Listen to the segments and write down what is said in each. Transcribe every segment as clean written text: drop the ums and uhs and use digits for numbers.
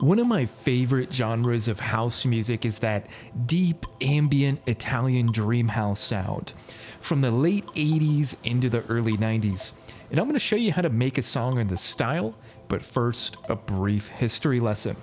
One of my favorite genres of house music is that deep ambient Italian dream house sound from the late 80s into the early 90s. And I'm going to show you how to make a song in this style, but first, a brief history lesson.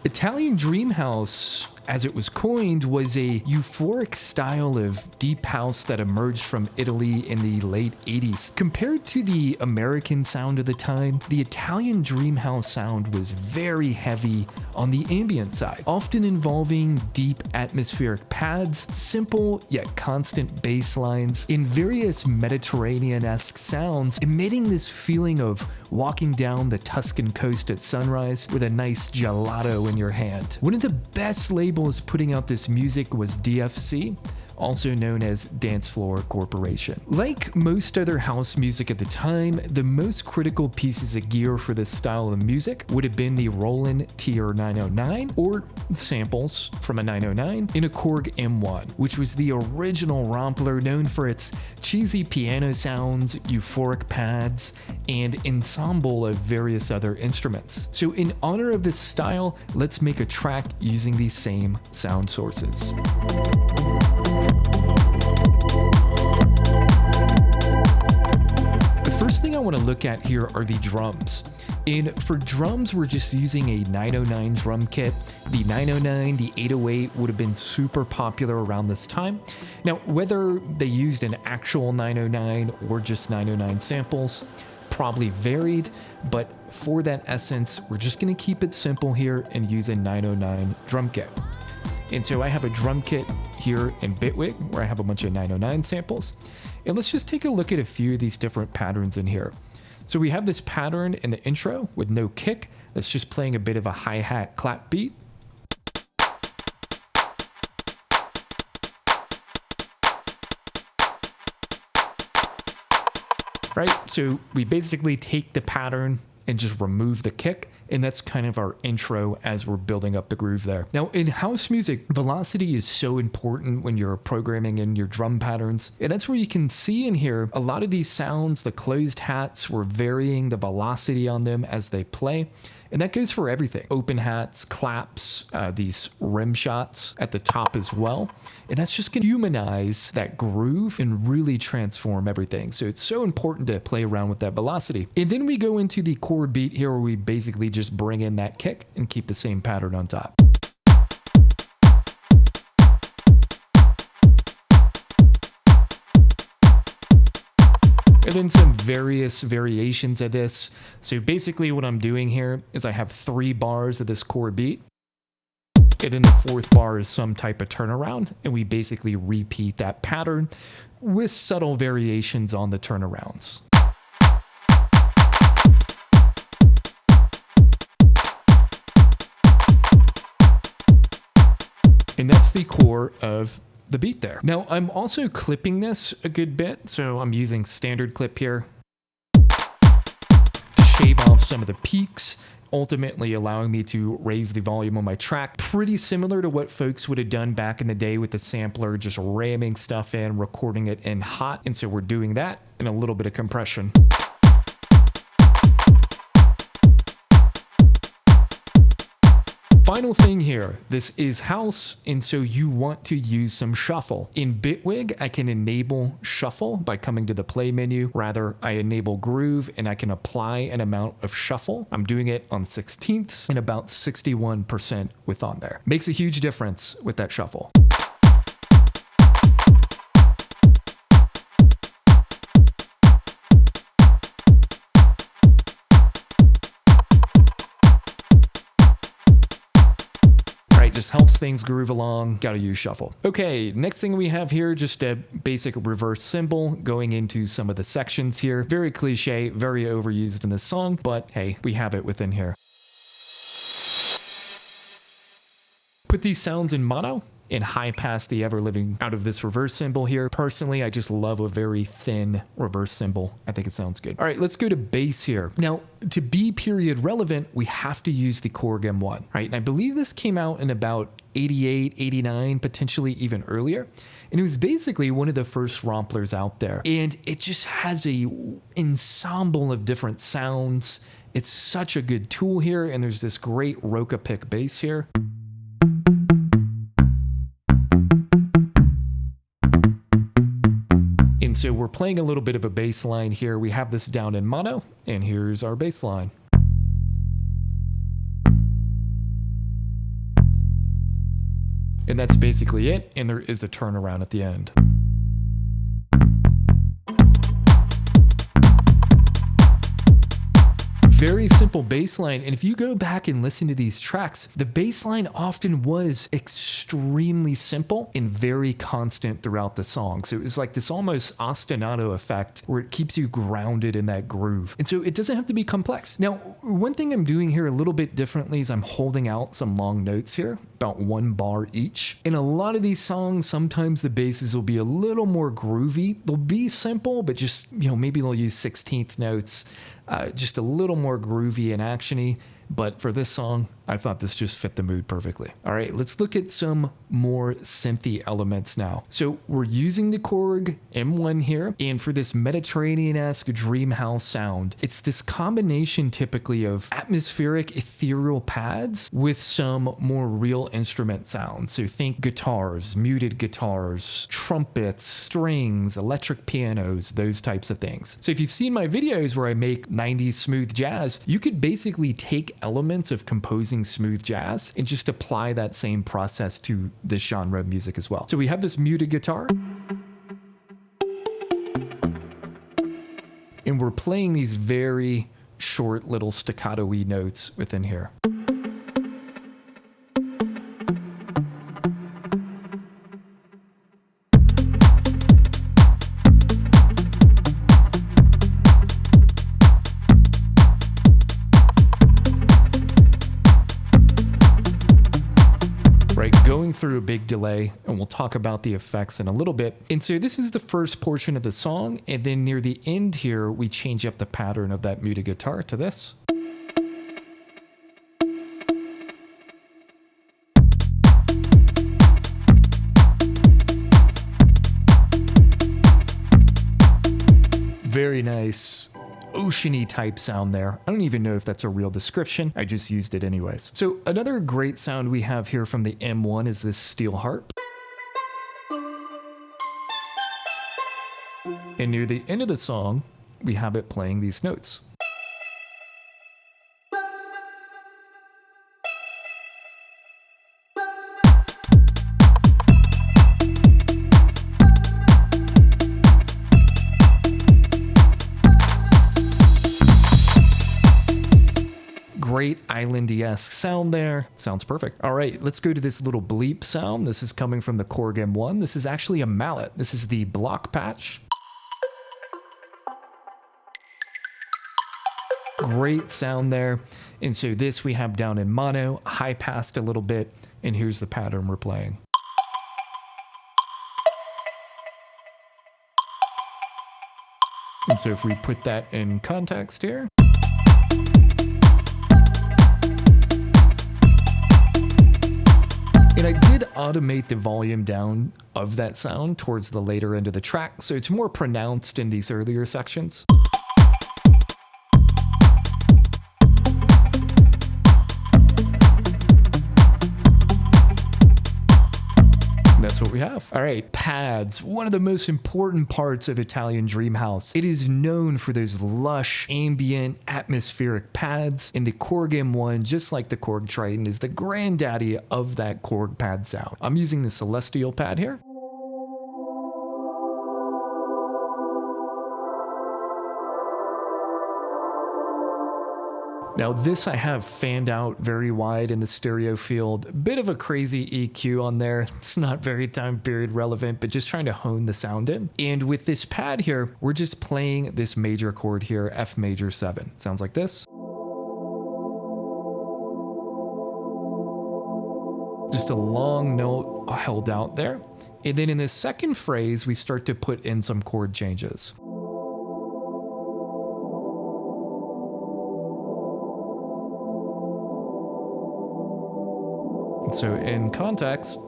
Italian dream house, as it was coined, was a euphoric style of deep house that emerged from Italy in the late 80s. Compared to the American sound of the time, the Italian dream house sound was very heavy on the ambient side, often involving deep atmospheric pads, simple yet constant bass lines, and various Mediterranean-esque sounds, emitting this feeling of walking down the Tuscan coast at sunrise with a nice gelato in your hand. One of the best labels putting out this music was DFC, also known as Dance Floor Corporation. Like most other house music at the time, the most critical pieces of gear for this style of music would have been the Roland TR-909, or samples from a 909, in a Korg M1, which was the original rompler known for its cheesy piano sounds, euphoric pads, and ensemble of various other instruments. So in honor of this style, let's make a track using these same sound sources. The first thing I want to look at here are the drums. And for drums, we're just using a 909 drum kit. The 909, the 808 would have been super popular around this time. Now, whether they used an actual 909 or just 909 samples probably varied, but for that essence, we're just going to keep it simple here and use a 909 drum kit. And so I have a drum kit here in Bitwig where I have a bunch of 909 samples. And let's just take a look at a few of these different patterns in here. So we have this pattern in the intro with no kick. That's just playing a bit of a hi-hat clap beat. Right, so we basically take the pattern and just remove the kick, and that's kind of our intro as we're building up the groove there. Now, in house music, velocity is so important when you're programming in your drum patterns, and that's where you can see in here a lot of these sounds, the closed hats, we're varying the velocity on them as they play. And that goes for everything. Open hats, claps, these rim shots at the top as well. And that's just gonna humanize that groove and really transform everything. So it's so important to play around with that velocity. And then we go into the core beat here where we basically just bring in that kick and keep the same pattern on top. And then some various variations of this. So basically what I'm doing here is I have 3 bars of this core beat. And then the 4th bar is some type of turnaround. And we basically repeat that pattern with subtle variations on the turnarounds. And that's the core of the beat there. Now, I'm also clipping this a good bit, so I'm using standard clip here to shave off some of the peaks, ultimately allowing me to raise the volume on my track. Pretty similar to what folks would have done back in the day with the sampler, just ramming stuff in, recording it in hot. And so we're doing that and a little bit of compression. Final thing here, this is house, and so you want to use some shuffle. In Bitwig, I can enable shuffle by coming to the play menu. Rather, I enable groove and I can apply an amount of shuffle. I'm doing it on 16ths and about 61% with on there. Makes a huge difference with that shuffle. Just helps things groove along. Gotta use shuffle. Okay, next thing we have here, just a basic reverse cymbal going into some of the sections here. Very cliche, very overused in this song, but hey, we have it within here. Put these sounds in mono and high pass the ever living out of this reverse cymbal here. Personally, I just love a very thin reverse cymbal. I think it sounds good. All right, let's go to bass here. Now, to be period relevant, we have to use the Korg M1, right? And I believe this came out in about 88, 89, potentially even earlier. And it was basically one of the first romplers out there. And it just has a ensemble of different sounds It's such a good tool here, and there's this great Roca pick bass here. And so we're playing a little bit of a bass line here. We have this down in mono, and here's our bass line. And that's basically it, and there is a turnaround at the end. Very simple bass line, and if you go back and listen to these tracks, the bass line often was extremely simple and very constant throughout the song. So it was like this almost ostinato effect where it keeps you grounded in that groove. And so it doesn't have to be complex. Now, one thing I'm doing here a little bit differently is I'm holding out some long notes here, about 1 bar each. In a lot of these songs, sometimes the basses will be a little more groovy. They'll be simple, but just, maybe they'll use 16th notes, just a little more groovy and actiony. But for this song, I thought this just fit the mood perfectly. All right, let's look at some more synthy elements now. So we're using the Korg M1 here, and for this Mediterranean-esque dream house sound, it's this combination typically of atmospheric ethereal pads with some more real instrument sounds. So think guitars, muted guitars, trumpets, strings, electric pianos, those types of things. So if you've seen my videos where I make 90s smooth jazz, you could basically take elements of composing smooth jazz and just apply that same process to this genre of music as well. So we have this muted guitar, and we're playing these very short little staccato-y notes within here. Going through a big delay, and we'll talk about the effects in a little bit. And so this is the first portion of the song, and then near the end here, we change up the pattern of that muted guitar to this. Very nice oceany type sound there. I don't even know if that's a real description. I just used it anyways. So another great sound we have here from the M1 is this steel harp. And near the end of the song, we have it playing these notes. Great island-esque sound there. Sounds perfect. All right, let's go to this little bleep sound. This is coming from the Korg M1. This is actually a mallet. This is the block patch. Great sound there. And so this we have down in mono, high passed a little bit, and here's the pattern we're playing. And so if we put that in context here, and I did automate the volume down of that sound towards the later end of the track, so it's more pronounced in these earlier sections. That's what we have. All right, pads, one of the most important parts of Italian dream house. It is known for those lush, ambient, atmospheric pads, and the Korg M1, just like the Korg Triton, is the granddaddy of that Korg pad sound. I'm using the Celestial pad here. Now this I have fanned out very wide in the stereo field. A bit of a crazy EQ on there. It's not very time period relevant, but just trying to hone the sound in. And with this pad here, we're just playing this major chord here, F major 7. Sounds like this. Just a long note held out there. And then in the second phrase, we start to put in some chord changes. So in context,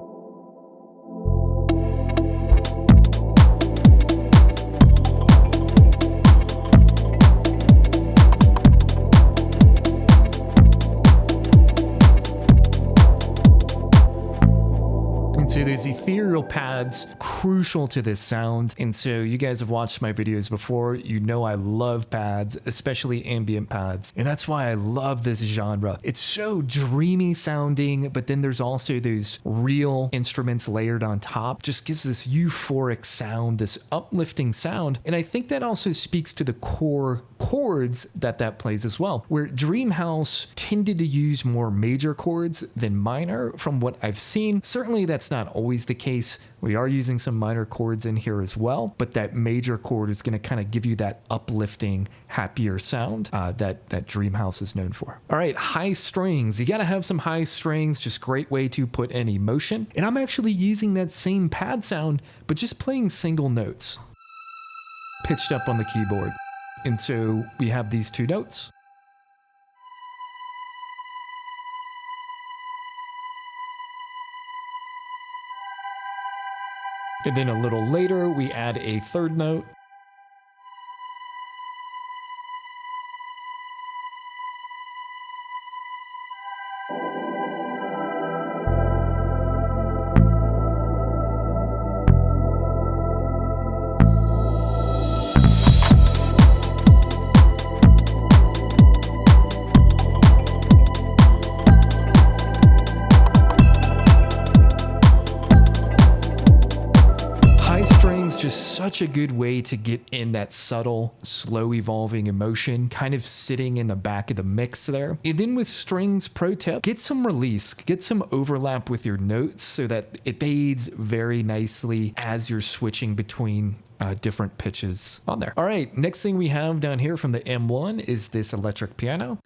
so those ethereal pads, crucial to this sound. And so you guys have watched my videos before, you know I love pads, especially ambient pads. And that's why I love this genre. It's so dreamy sounding, but then there's also those real instruments layered on top. Just gives this euphoric sound, this uplifting sound. And I think that also speaks to the core chords that plays as well, where Dream House tended to use more major chords than minor from what I've seen. Certainly that's not always the case. We are using some minor chords in here as well, but that major chord is going to kind of give you that uplifting, happier sound that Dream House is known for. All right, high strings. You got to have some high strings, just great way to put in emotion. And I'm actually using that same pad sound, but just playing single notes, pitched up on the keyboard. And so we have these two notes. And then a little later, we add a third note. Just such a good way to get in that subtle, slow evolving emotion, kind of sitting in the back of the mix there. And then with strings, pro tip, get some release, get some overlap with your notes so that it fades very nicely as you're switching between different pitches on there. All right, next thing we have down here from the M1 is this electric piano.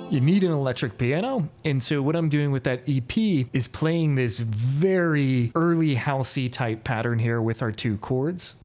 You need an electric piano, and so what I'm doing with that EP is playing this very early housey type pattern here with our two chords.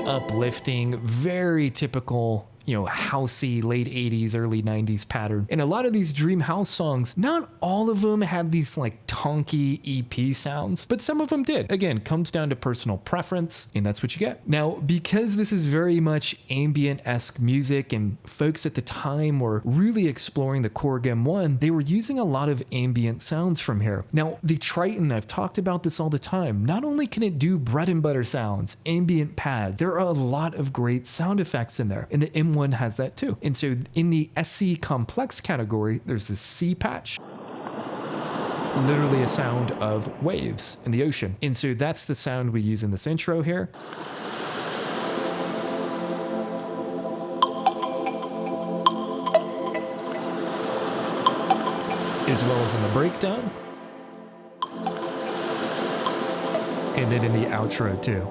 Uplifting, very typical, housey late 80s, early 90s pattern. And a lot of these Dream House songs, not all of them had these like tonky EP sounds, but some of them did. Again, comes down to personal preference, and that's what you get. Now, because this is very much ambient-esque music, and folks at the time were really exploring the Korg M1, they were using a lot of ambient sounds from here. Now, the Triton, I've talked about this all the time, not only can it do bread and butter sounds, ambient pads, there are a lot of great sound effects in there, and the M1 has that too. And so in the SC complex category, there's this C patch, literally a sound of waves in the ocean. And so that's the sound we use in this intro here. As well as in the breakdown. And then in the outro too.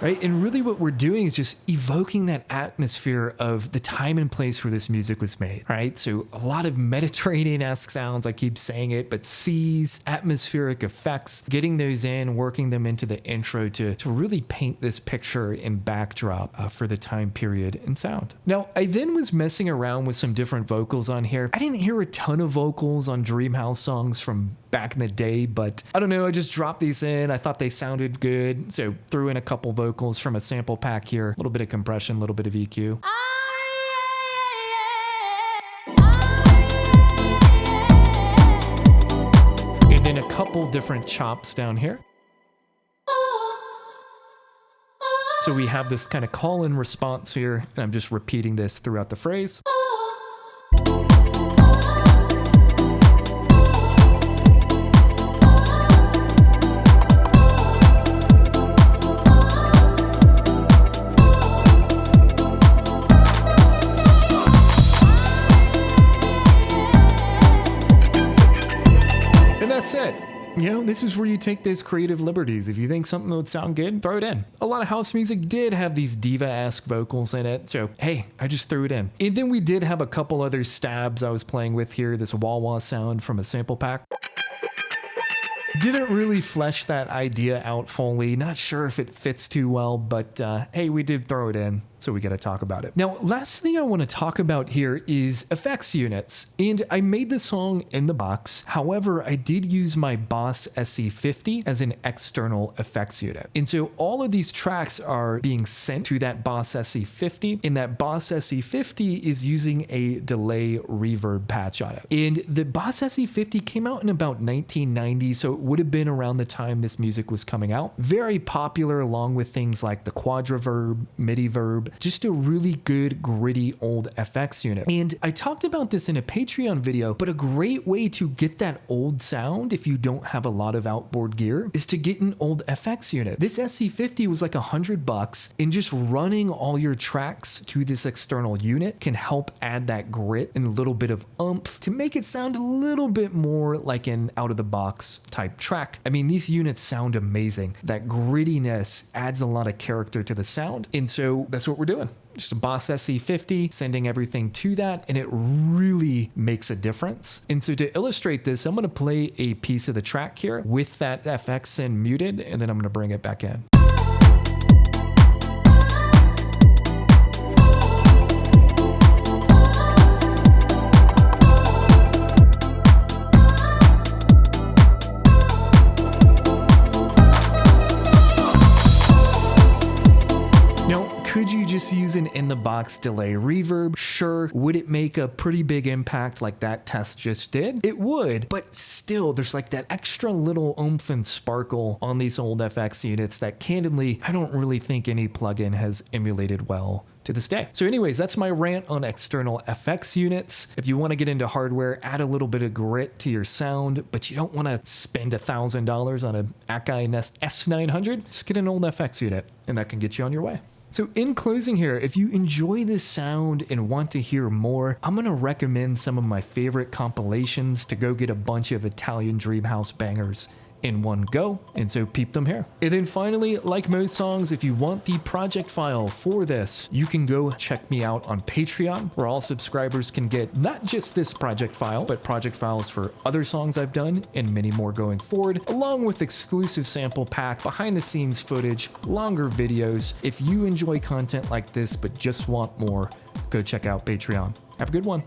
Right? And really what we're doing is just evoking that atmosphere of the time and place where this music was made, right? So a lot of Mediterranean-esque sounds, I keep saying it, but seas, atmospheric effects, getting those in, working them into the intro to really paint this picture and backdrop for the time period and sound. Now, I then was messing around with some different vocals on here. I didn't hear a ton of vocals on Dream House songs from back in the day, but I don't know, I just dropped these in. I thought they sounded good, so threw in a couple vocals from a sample pack here, a little bit of compression, a little bit of EQ. And then a couple different chops down here. So we have this kind of call and response here, and I'm just repeating this throughout the phrase. That's it. this is where you take those creative liberties. If you think something would sound good, throw it in. A lot of house music did have these diva-esque vocals in it, so hey, I just threw it in. And then we did have a couple other stabs I was playing with here, this wah-wah sound from a sample pack. Didn't really flesh that idea out fully, not sure if it fits too well, but hey, we did throw it in, so we gotta talk about it. Now, last thing I wanna talk about here is effects units. And I made the song in the box, however, I did use my Boss SE50 as an external effects unit. And so all of these tracks are being sent to that Boss SE50, and that Boss SE50 is using a delay reverb patch on it. And the Boss SE50 came out in about 1990, so it would have been around the time this music was coming out. Very popular along with things like the quadraverb, MIDI verb, just a really good gritty old FX unit. And I talked about this in a Patreon video, but a great way to get that old sound if you don't have a lot of outboard gear is to get an old FX unit. This SE50 was like $100, and just running all your tracks to this external unit can help add that grit and a little bit of oomph to make it sound a little bit more like an out of the box type track. I mean, these units sound amazing. That grittiness adds a lot of character to the sound, and so that's what we're doing. Just a Boss SE50, sending everything to that, and it really makes a difference. And so to illustrate this, I'm gonna play a piece of the track here with that FX in muted, and then I'm gonna bring it back in. Could you just use an in-the-box delay reverb? Sure. Would it make a pretty big impact like that test just did? It would, but still, there's like that extra little oomph and sparkle on these old FX units that candidly, I don't really think any plugin has emulated well to this day. So anyways, that's my rant on external FX units. If you want to get into hardware, add a little bit of grit to your sound, but you don't want to spend $1,000 on an Akai Nest S900, just get an old FX unit, and that can get you on your way. So in closing here, if you enjoy this sound and want to hear more, I'm going to recommend some of my favorite compilations to go get a bunch of Italian Dream House bangers in one go, and so peep them here. And then finally, like most songs, if you want the project file for this, you can go check me out on Patreon, where all subscribers can get not just this project file, but project files for other songs I've done and many more going forward, along with exclusive sample pack, behind the scenes footage, longer videos. If you enjoy content like this but just want more, go check out Patreon. Have a good one.